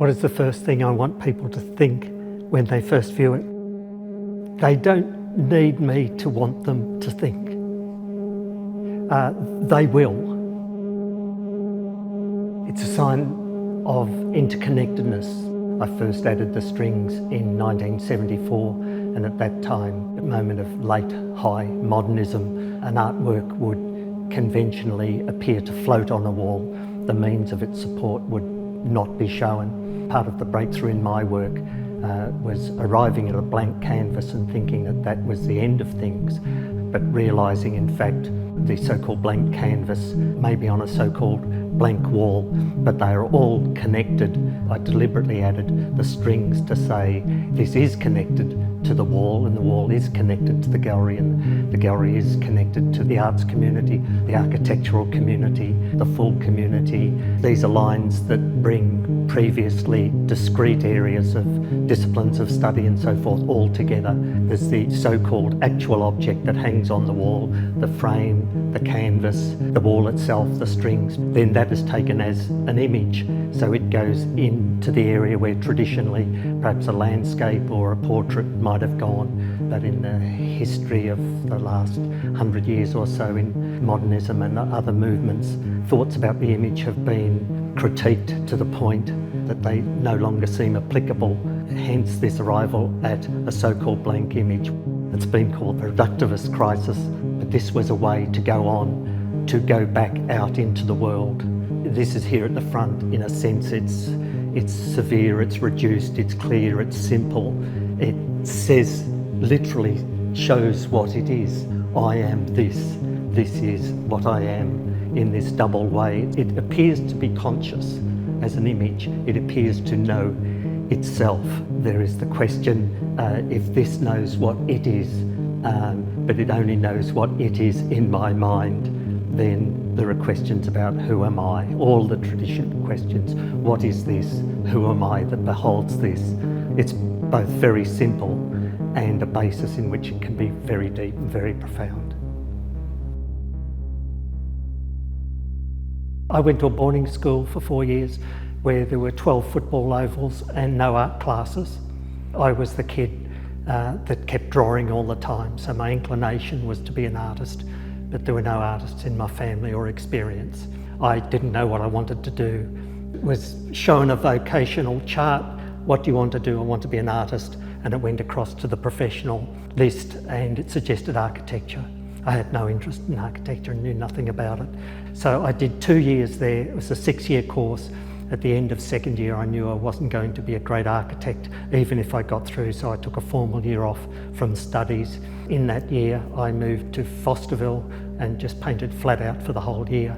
What is the first thing I want people to think when they first view it? They don't need me to want them to think. They will. It's a sign of interconnectedness. I first added the strings in 1974, and at that time, a moment of late high modernism, an artwork would conventionally appear to float on a wall. The means of its support would not be shown. Part of the breakthrough in my work was arriving at a blank canvas and thinking that that was the end of things, but realising in fact the so-called blank canvas may be on a so-called blank wall, but they are all connected. I deliberately added the strings to say this is connected to the wall, and the wall is connected to the gallery, and the gallery is connected to the arts community, the architectural community, the full community. These are lines that bring previously discrete areas of disciplines of study and so forth all together. There's the so-called actual object that hangs on the wall, the frame, the canvas, the wall itself, the strings. Then that is taken as an image, so it goes into the area where traditionally perhaps a landscape or a portrait might have gone. But in the history of the last 100 years or so in modernism and other movements, thoughts about the image have been critiqued to the point that they no longer seem applicable. Hence this arrival at a so-called blank image. It's been called the reductivist crisis, but this was a way to go on, to go back out into the world. This is here at the front. In a sense, it's severe, it's reduced, it's clear, it's simple. It says, literally shows what it is. I am this. This is what I am in this double way. It appears to be conscious as an image. It appears to know itself. There is the question, if this knows what it is, but it only knows what it is in my mind, then there are questions about who am I? All the traditional questions. What is this? Who am I that beholds this? It's both very simple and a basis in which it can be very deep and very profound. I went to a boarding school for 4 years where there were 12 football ovals and no art classes. I was the kid that kept drawing all the time, so my inclination was to be an artist, but there were no artists in my family or experience. I didn't know what I wanted to do. Was shown a vocational chart. What do you want to do? I want to be an artist. And it went across to the professional list and it suggested architecture. I had no interest in architecture and knew nothing about it. So I did 2 years there. It was a 6-year course. At the end of second year, I knew I wasn't going to be a great architect, even if I got through, so I took a formal year off from studies. In that year, I moved to Fosterville and just painted flat out for the whole year.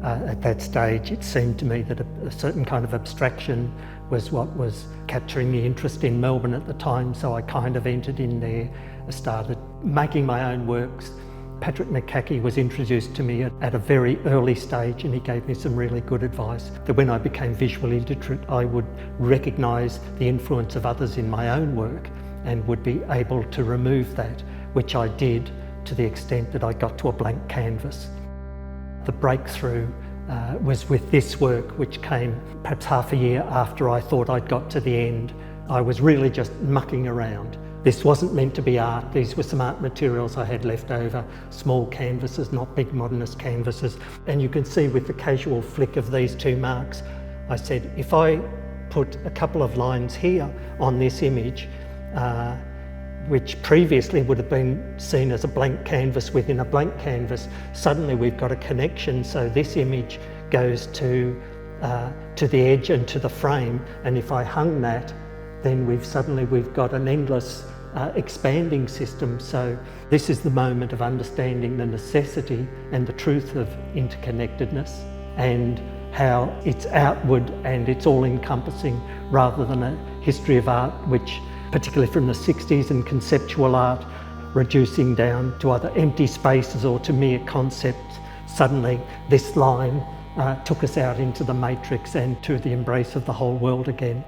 At that stage, it seemed to me that a certain kind of abstraction was what was capturing the interest in Melbourne at the time, so I kind of entered in there. I started making my own works. Patrick McCackey was introduced to me at a very early stage, and he gave me some really good advice that when I became visually literate, I would recognise the influence of others in my own work and would be able to remove that, which I did to the extent that I got to a blank canvas. The breakthrough was with this work, which came perhaps half a year after I thought I'd got to the end. I was really just mucking around. This wasn't meant to be art. These were some art materials I had left over, small canvases, not big modernist canvases. And you can see with the casual flick of these two marks, I said, if I put a couple of lines here on this image, which previously would have been seen as a blank canvas within a blank canvas, suddenly we've got a connection. So this image goes to the edge and to the frame. And if I hung that, then we've got an endless expanding system. So this is the moment of understanding the necessity and the truth of interconnectedness and how it's outward and it's all-encompassing, rather than a history of art which, particularly from the 60s, and conceptual art reducing down to either empty spaces or to mere concepts. Suddenly this line took us out into the matrix and to the embrace of the whole world again.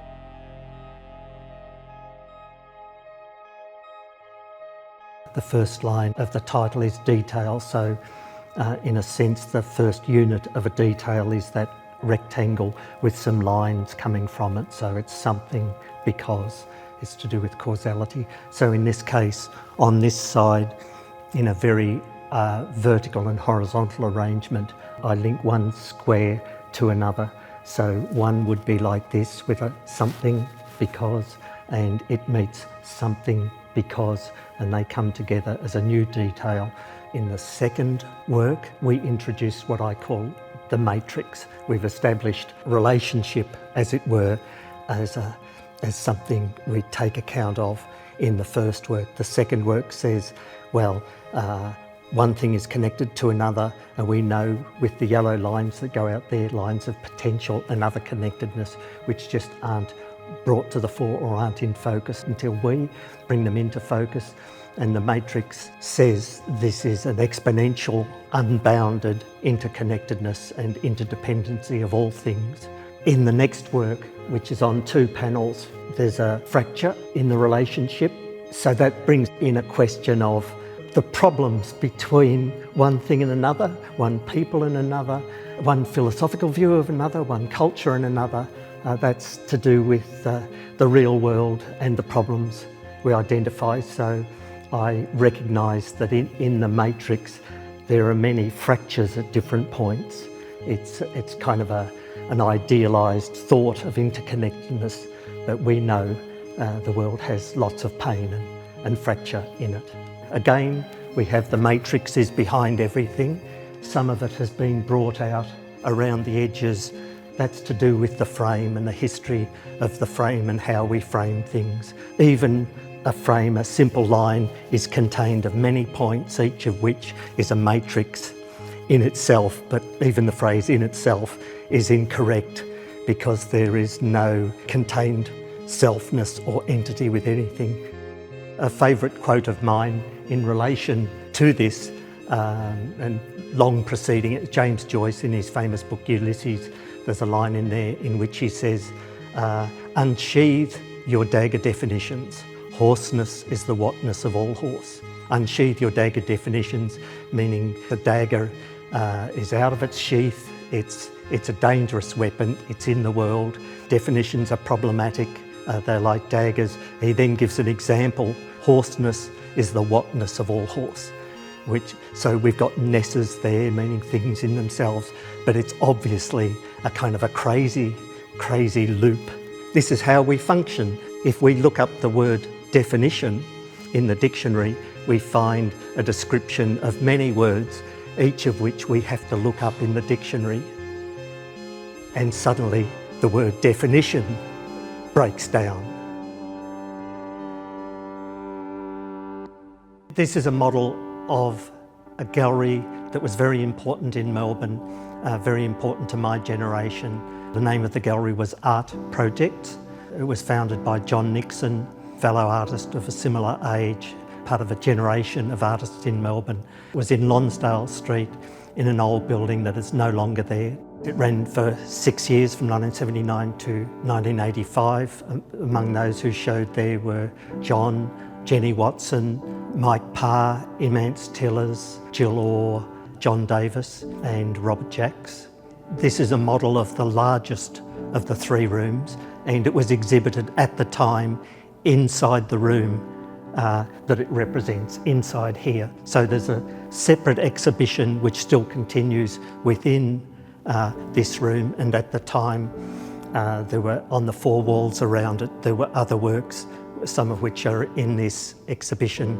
The first line of the title is detail, so in a sense the first unit of a detail is that rectangle with some lines coming from it. So it's something because it's to do with causality. So in this case, on this side, in a very vertical and horizontal arrangement, I link one square to another. So one would be like this with a something because, and it meets something because, and they come together as a new detail. In the second work, we introduce what I call the matrix. We've established relationship, as it were, as something we take account of in the first work. The second work says, well, one thing is connected to another, and we know with the yellow lines that go out there, lines of potential and other connectedness, which just aren't brought to the fore or aren't in focus until we bring them into focus. And the matrix says this is an exponential, unbounded interconnectedness and interdependency of all things. In the next work, which is on 2 panels, there's a fracture in the relationship. So that brings in a question of the problems between one thing and another, one people and another, one philosophical view of another, one culture and another. That's to do with the real world and the problems we identify. So I recognise that in the matrix there are many fractures at different points. It's kind of an idealised thought of interconnectedness, but we know the world has lots of pain and fracture in it. Again, we have the matrix is behind everything. Some of it has been brought out around the edges. That's to do with the frame and the history of the frame and how we frame things. Even a frame, a simple line, is contained of many points, each of which is a matrix in itself, but even the phrase in itself is incorrect because there is no contained selfness or entity with anything. A favourite quote of mine in relation to this, and long preceding it, James Joyce in his famous book Ulysses, there's a line in there in which he says, unsheathe your dagger definitions. Hoarseness is the whatness of all horse. Unsheathe your dagger definitions, meaning the dagger is out of its sheath. It's a dangerous weapon. It's in the world. Definitions are problematic. They're like daggers. He then gives an example. Hoarseness is the whatness of all horse. So we've got nesses there, meaning things in themselves, but it's obviously a kind of a crazy loop. This is how we function. If we look up the word definition in the dictionary, we find a description of many words, each of which we have to look up in the dictionary. And suddenly the word definition breaks down. This is a model of a gallery that was very important in Melbourne, very important to my generation. The name of the gallery was Art Project. It was founded by John Nixon, fellow artist of a similar age, part of a generation of artists in Melbourne. It was in Lonsdale Street in an old building that is no longer there. It ran for 6 years from 1979 to 1985. Among those who showed there were John, Jenny Watson, Mike Parr, Imance Tillers, Jill Orr, John Davis and Robert Jacks. This is a model of the largest of the 3 rooms, and it was exhibited at the time inside the room that it represents, inside here. So there's a separate exhibition which still continues within this room, and at the time there were, on the 4 walls around it, there were other works, some of which are in this exhibition,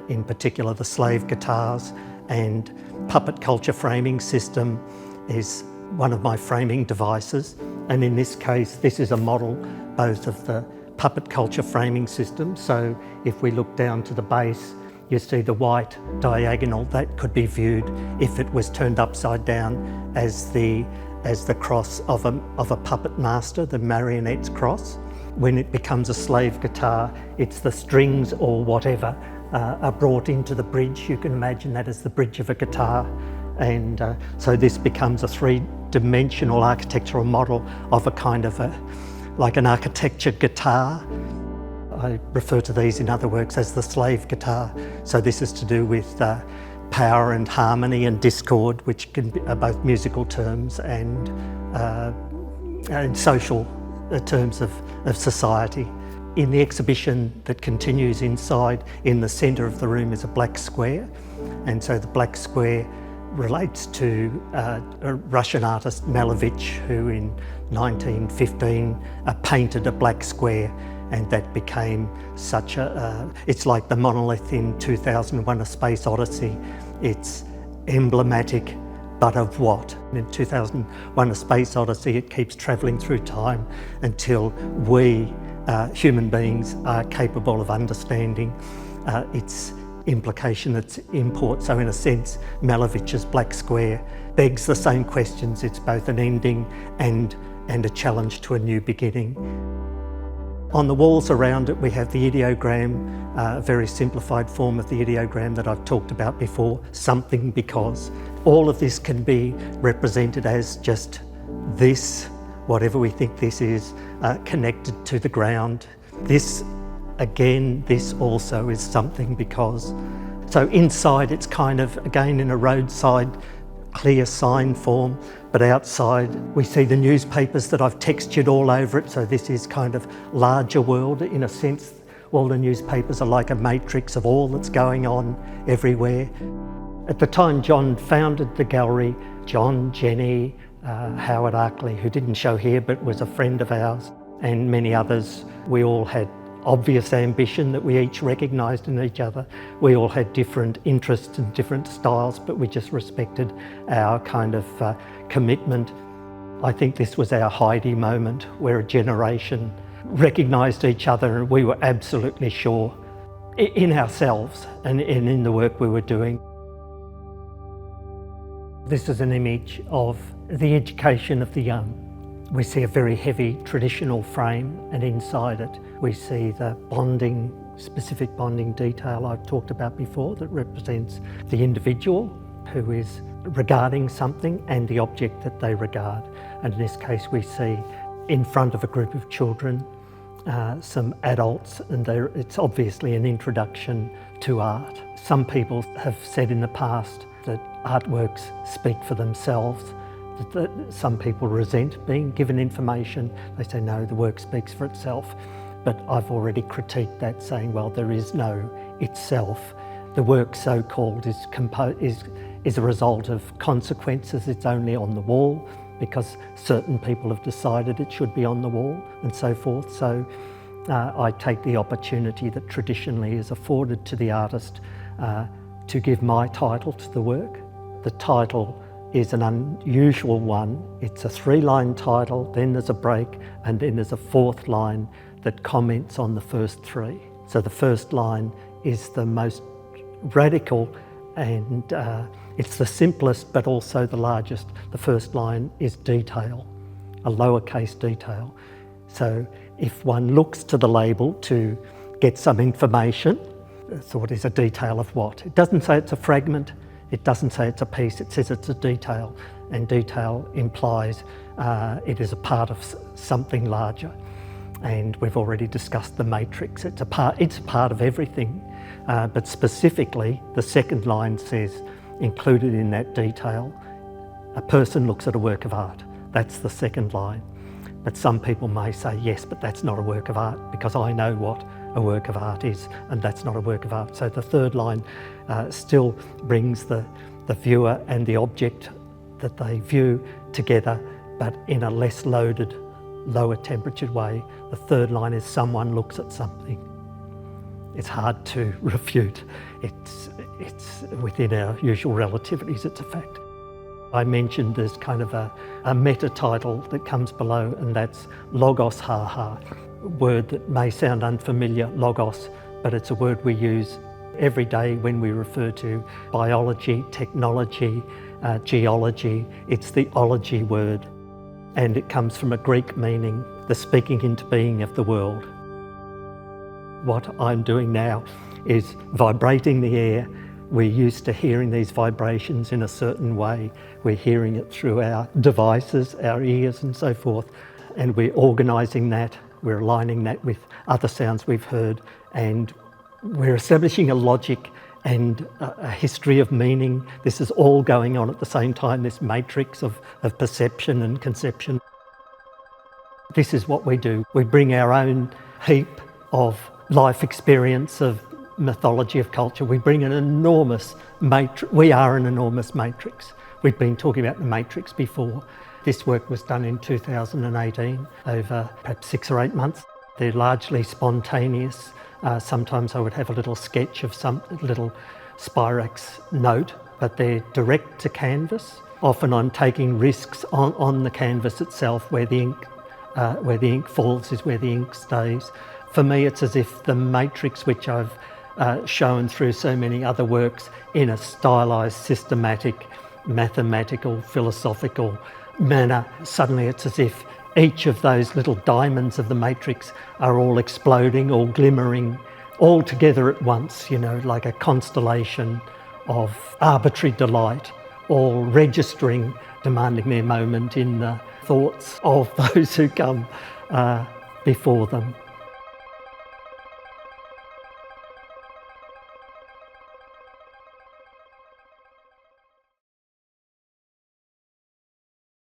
in particular the slave guitars, and puppet culture framing system is one of my framing devices. And in this case, this is a model both of the puppet culture framing system. So if we look down to the base, you see the white diagonal. That could be viewed, if it was turned upside down, as the cross of a puppet master, the marionette's cross. When it becomes a slave guitar, it's the strings or whatever are brought into the bridge. You can imagine that as the bridge of a guitar. And so this becomes a 3-dimensional architectural model of a kind of like an architecture guitar. I refer to these in other works as the slave guitar. So this is to do with power and harmony and discord, which are both musical terms and in social terms of society. In the exhibition that continues inside, in the centre of the room is a black square, and so the black square relates to a Russian artist Malevich, who in 1915 painted a black square, and that became such it's like the monolith in 2001: A Space Odyssey. It's emblematic, but of what? In 2001: A Space Odyssey, it keeps travelling through time until we, human beings, are capable of understanding its implication, its import. So in a sense, Malevich's black square begs the same questions. It's both an ending and a challenge to a new beginning. On the walls around it, we have the ideogram, a very simplified form of the ideogram that I've talked about before, something because. All of this can be represented as just this, whatever we think this is, connected to the ground. This, again, this also is something because. So inside it's kind of, again, in a roadside clear sign form, but outside we see the newspapers that I've textured all over it, so this is kind of larger world in a sense. All the newspapers are like a matrix of all that's going on everywhere. At the time John founded the gallery, John, Jenny, Howard Arkley, who didn't show here but was a friend of ours, and many others, we all had obvious ambition that we each recognised in each other. We all had different interests and different styles, but we just respected our kind of commitment. I think this was our Heidi moment, where a generation recognised each other and we were absolutely sure in ourselves and in the work we were doing. This is an image of the education of the young. We see a very heavy traditional frame, and inside it we see the bonding, specific bonding detail I've talked about before that represents the individual who is regarding something and the object that they regard. And in this case we see in front of a group of children some adults, and it's obviously an introduction to art. Some people have said in the past that artworks speak for themselves, that some people resent being given information. They say, no, the work speaks for itself. But I've already critiqued that, saying, well, there is no itself. The work, so-called, is a result of consequences. It's only on the wall because certain people have decided it should be on the wall and so forth. So I take the opportunity that traditionally is afforded to the artist to give my title to the work. The title is an unusual one. It's a 3-line title, then there's a break, and then there's a 4th line that comments on the first 3. So the first line is the most radical, and it's the simplest but also the largest. The first line is detail, a lowercase detail. So if one looks to the label to get some information, so what is a detail of what? It doesn't say it's a fragment, it doesn't say it's a piece, it says it's a detail, and detail implies it is a part of something larger. And we've already discussed the matrix. It's a part of everything, but specifically the second line says, included in that detail, a person looks at a work of art. That's the second line. But some people may say, yes, but that's not a work of art because I know what a work of art is, and that's not a work of art. So the third line still brings the viewer and the object that they view together, but in a less loaded, lower temperatured way. The third line is someone looks at something. It's hard to refute. It's within our usual relativities, it's a fact. I mentioned there's kind of a meta title that comes below, and that's logos ha-ha. A word that may sound unfamiliar, logos, but it's a word we use every day when we refer to biology, technology, geology. It's the ology word, and it comes from a Greek meaning, the speaking into being of the world. What I'm doing now is vibrating the air. We're used to hearing these vibrations in a certain way. We're hearing it through our devices, our ears and so forth, and we're organising that. We're aligning that with other sounds we've heard, and we're establishing a logic and a history of meaning. This is all going on at the same time, this matrix of perception and conception. This is what we do. We bring our own heap of life experience, of mythology, of culture. We bring an enormous matrix. We are an enormous matrix. We've been talking about the matrix before. This work was done in 2018 over perhaps 6 or 8 months. They're largely spontaneous. Sometimes I would have a little sketch of some little Spirax note, but they're direct to canvas. Often I'm taking risks on the canvas itself. Where the ink falls is where the ink stays. For me, it's as if the matrix, which I've shown through so many other works in a stylised, systematic, mathematical, philosophical manner, suddenly it's as if each of those little diamonds of the matrix are all exploding, all glimmering, all together at once, like a constellation of arbitrary delight, all registering, demanding their moment in the thoughts of those who come before them.